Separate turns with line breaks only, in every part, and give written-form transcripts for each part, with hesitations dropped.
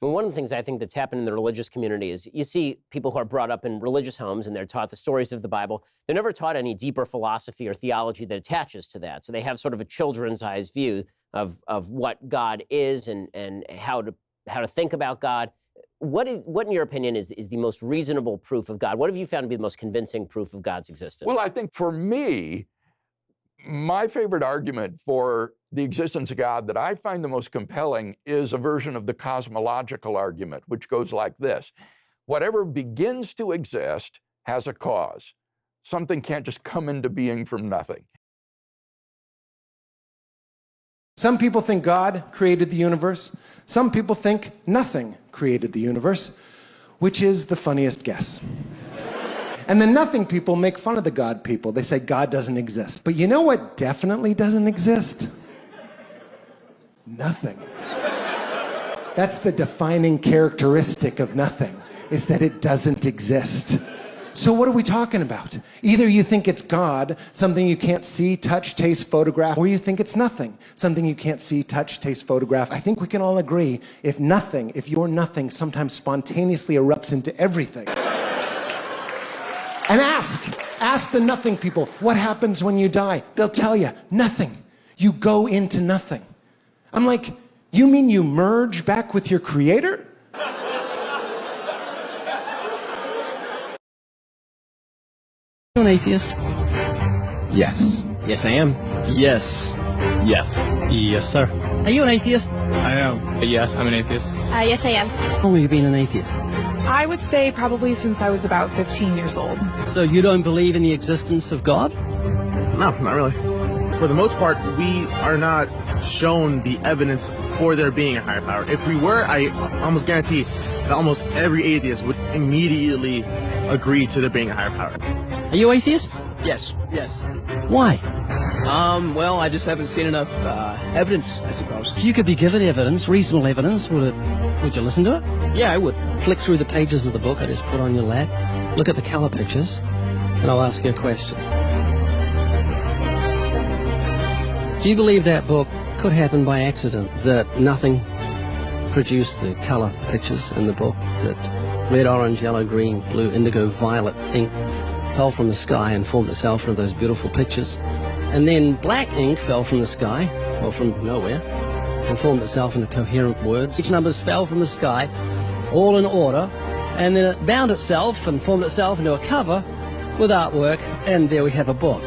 Well, one of the things I think that's happened in the religious community is you see people who are brought up in religious homes and they're taught the stories of the Bible. They're never taught any deeper philosophy or theology that attaches to that. So they have sort of a children's eyes view of what God is and how to think about God. What in your opinion is the most reasonable proof of God? What have you found to be the most convincing proof of God's existence?
Well, I think for me, my favorite argument for the existence of God that I find the most compelling is a version of the cosmological argument, which goes like this. Whatever begins to exist has a cause. Something can't just come into being from nothing.
Some people think God created the universe. Some people think nothing created the universe, which is the funniest guess. And the nothing people make fun of the God people. They say God doesn't exist. But you know what definitely doesn't exist? Nothing. That's the defining characteristic of nothing, is that it doesn't exist. So what are we talking about? Either you think it's God, something you can't see, touch, taste, photograph, or you think it's nothing, something you can't see, touch, taste, photograph. I think we can all agree, if your nothing sometimes spontaneously erupts into everything. And ask the nothing people, what happens when you die? They'll tell you, nothing. You go into nothing. I'm like, you mean you merge back with your creator?
Are you an atheist?
Yes.
Yes, I am.
Yes. Yes.
Yes, sir. Are you an atheist?
I am. Yeah, I'm an atheist.
Yes, I am.
How long have you been an atheist?
I would say probably since I was about 15 years old.
So you don't believe in the existence of God?
No, not really. For the most part, we are not shown the evidence for there being a higher power. If we were, I almost guarantee that almost every atheist would immediately agree to there being a higher power.
Are you atheists?
Yes, yes.
Why?
Well, I just haven't seen enough evidence, I suppose.
If you could be given evidence, reasonable evidence, would you listen to it?
Yeah, I would.
Flick through the pages of the book I just put on your lap, look at the color pictures, and I'll ask you a question. Do you believe that book could happen by accident, that nothing produced the color pictures in the book, that red, orange, yellow, green, blue, indigo, violet ink fell from the sky and formed itself into those beautiful pictures, and then black ink fell from the sky, or from nowhere, and formed itself into coherent words? Each numbers fell from the sky, all in order, and then it bound itself and formed itself into a cover with artwork, and there we have a book.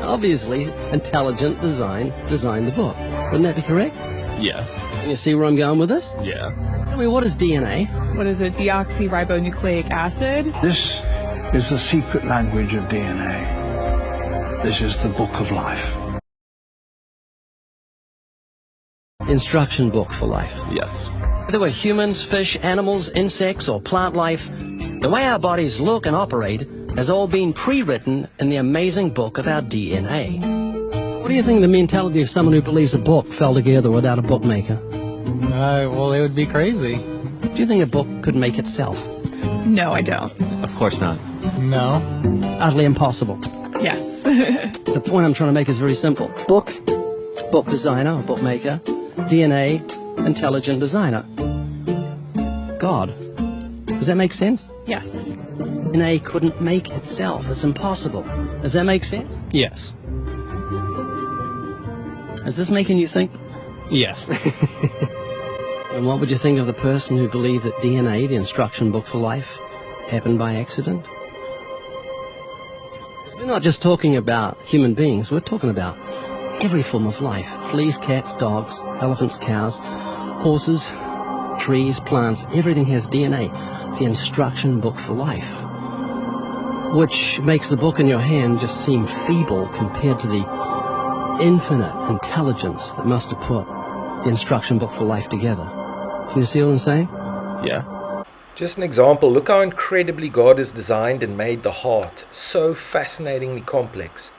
Obviously, intelligent design designed the book. Wouldn't that be correct?
Yeah.
You see where I'm going with this?
Yeah.
Tell me, what is DNA?
What is it? Deoxyribonucleic acid?
This is the secret language of DNA. This is the book of life.
Instruction book for life.
Yes.
Whether we're humans, fish, animals, insects, or plant life, the way our bodies look and operate has all been pre-written in the amazing book of our DNA. What do you think of the mentality of someone who believes a book fell together without a bookmaker?
Well, it would be crazy.
Do you think a book could make itself?
No, I don't.
Of course not.
No.
Utterly impossible.
Yes.
The point I'm trying to make is very simple. Book designer, or bookmaker, DNA, intelligent designer. God. Does that make sense?
Yes.
DNA couldn't make itself. It's impossible. Does that make sense?
Yes.
Is this making you think?
Yes.
And what would you think of the person who believed that DNA, the instruction book for life, happened by accident? We're not just talking about human beings, we're talking about every form of life. Fleas, cats, dogs, elephants, cows, horses, trees, plants, everything has DNA, the instruction book for life. Which makes the book in your hand just seem feeble compared to the infinite intelligence that must have put the instruction book for life together. Can you see what I'm saying?
Yeah.
Just an example, look how incredibly God has designed and made the heart, so fascinatingly complex.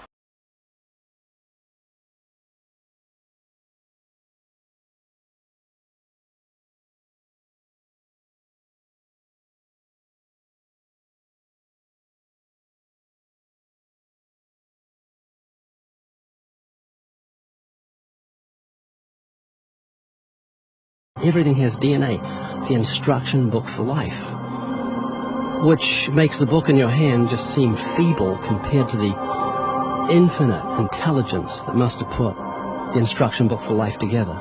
Everything has DNA, the instruction book for life, which makes the book in your hand just seem feeble compared to the infinite intelligence that must have put the instruction book for life together.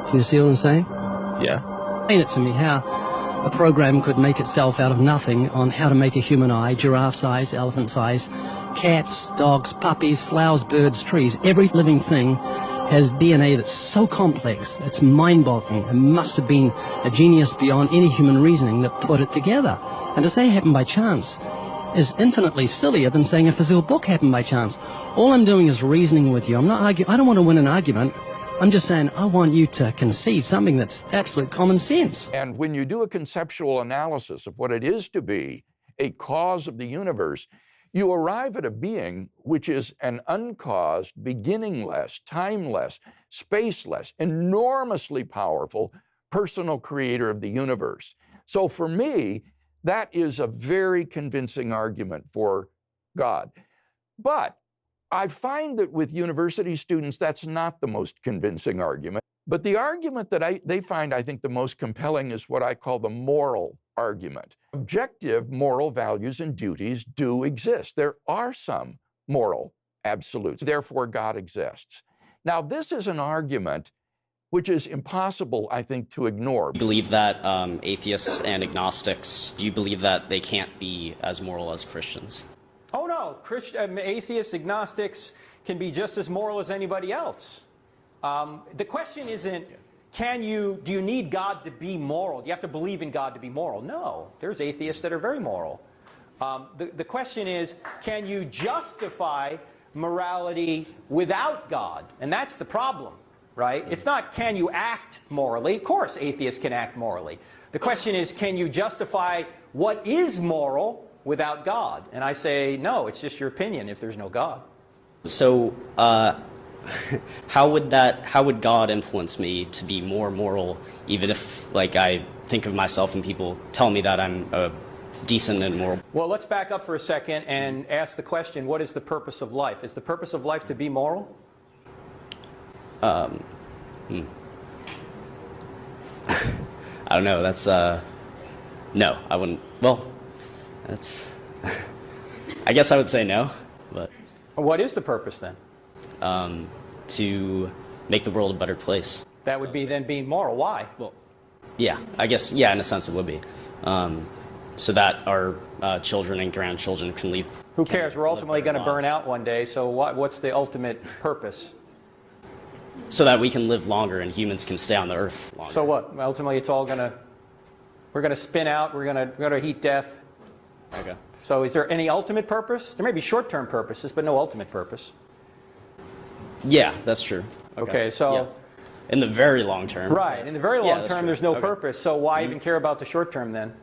Can you see what I'm saying?
Yeah.
Explain it to me how a program could make itself out of nothing on how to make a human eye, giraffe size, elephant size, cats, dogs, puppies, flowers, birds, trees. Every living thing has DNA that's so complex, it's mind-boggling. It must have been a genius beyond any human reasoning that put it together. And to say it happened by chance is infinitely sillier than saying a physical book happened by chance. All I'm doing is reasoning with you. I'm not arguing. I don't want to win an argument. I'm just saying I want you to concede something that's absolute common sense.
And when you do a conceptual analysis of what it is to be a cause of the universe, you arrive at a being which is an uncaused, beginningless, timeless, spaceless, enormously powerful personal creator of the universe. So for me, that is a very convincing argument for God. But I find that with university students, that's not the most convincing argument. But the argument that they find, I think, the most compelling is what I call the moral argument. Objective moral values and duties do exist. There are some moral absolutes. Therefore, God exists. Now, this is an argument which is impossible, I think, to ignore.
Do you believe that atheists and agnostics, do you believe that they can't be as moral as Christians?
Oh, no. Atheists, agnostics can be just as moral as anybody else. The question isn't, do you need God to be moral? Do you have to believe in God to be moral? No. There's atheists that are very moral. The question is, can you justify morality without God? And that's the problem, right? It's not, can you act morally? Of course, atheists can act morally. The question is, can you justify what is moral without God? And I say, no, it's just your opinion if there's no God.
So, how would God influence me to be more moral, even if, like, I think of myself and people tell me that I'm decent and moral?
Well, let's back up for a second and ask the question, what is the purpose of life? Is the purpose of life to be moral?
I don't know. That's, no, I wouldn't. Well, that's, I guess I would say no, but.
What is the purpose then?
To make the world a better place.
That would be then being moral. Why?
Well, yeah, I guess, yeah, in a sense it would be. So that our children and grandchildren can leave.
Who cares? We're ultimately going to burn out one day, so what's the ultimate purpose?
So that we can live longer and humans can stay on the earth longer.
So what? Ultimately it's all going to, we're going to spin out, we're going to heat death.
Okay.
So is there any ultimate purpose? There may be short-term purposes, but no ultimate purpose.
Yeah, that's true.
Okay, so.
Yeah. In the very long term.
Right, in the very long term there's no purpose, so why even care about the short term then?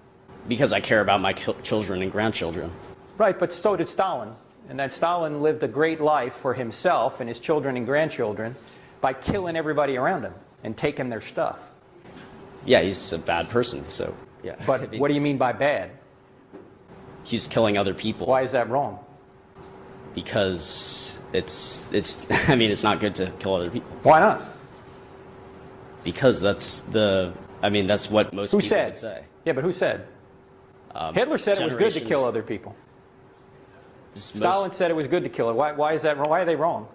Because I care about my children and grandchildren.
Right, but so did Stalin. And that Stalin lived a great life for himself and his children and grandchildren by killing everybody around him and taking their stuff.
Yeah, he's a bad person, so yeah.
But what do you mean by bad?
He's killing other people.
Why is that wrong?
Because I mean, it's not good to kill other people.
Why not?
Because that's what most people would say.
Yeah, but who said? Hitler said it was good to kill other people. Stalin said it was good to kill it. Why is that wrong? Why are they wrong?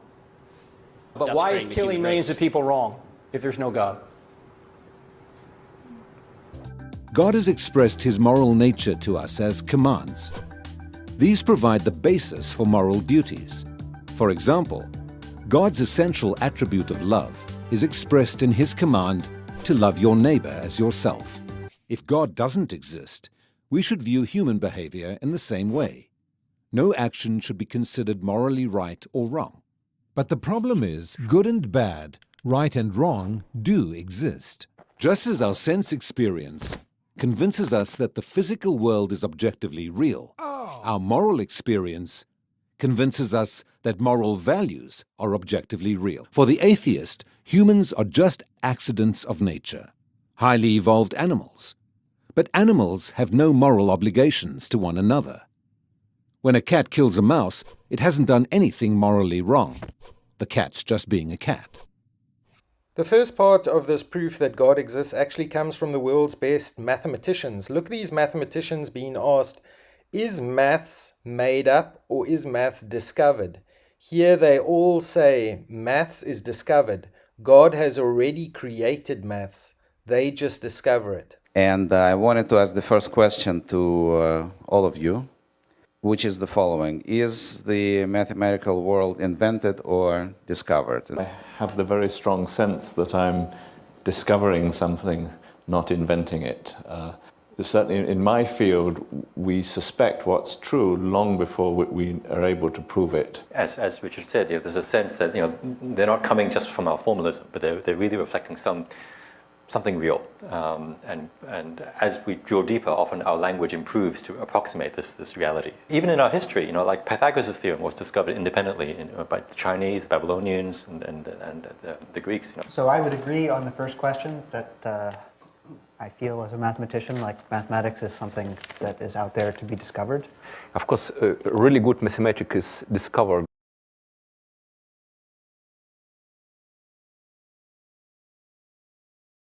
But why is killing millions of people wrong if there's no God?
God has expressed his moral nature to us as commands. These provide the basis for moral duties. For example, God's essential attribute of love is expressed in his command to love your neighbor as yourself. If God doesn't exist, we should view human behavior in the same way. No action should be considered morally right or wrong. But the problem is, good and bad, right and wrong, do exist. Just as our sense experience convinces us that the physical world is objectively real, our moral experience convinces us that moral values are objectively real. For the atheist, humans are just accidents of nature, highly evolved animals. But animals have no moral obligations to one another. When a cat kills a mouse, it hasn't done anything morally wrong. The cat's just being a cat.
The first part of this proof that God exists actually comes from the world's best mathematicians. Look, these mathematicians being asked, is maths made up or is maths discovered? Here they all say maths is discovered. God has already created maths. They just discover it.
And I wanted to ask the first question to all of you, which is the following. Is the mathematical world invented or discovered?
I have the very strong sense that I'm discovering something, not inventing it. Certainly in my field, we suspect what's true long before we are able to prove it.
As Richard said, there's a sense that they're not coming just from our formalism, but they're really reflecting something real. And as we draw deeper, often our language improves to approximate this reality. Even in our history, like Pythagoras' theorem was discovered independently by the Chinese, the Babylonians, and the Greeks.
So I would agree on the first question that I feel as a mathematician like mathematics is something that is out there to be discovered.
Of course, really good mathematics is discovered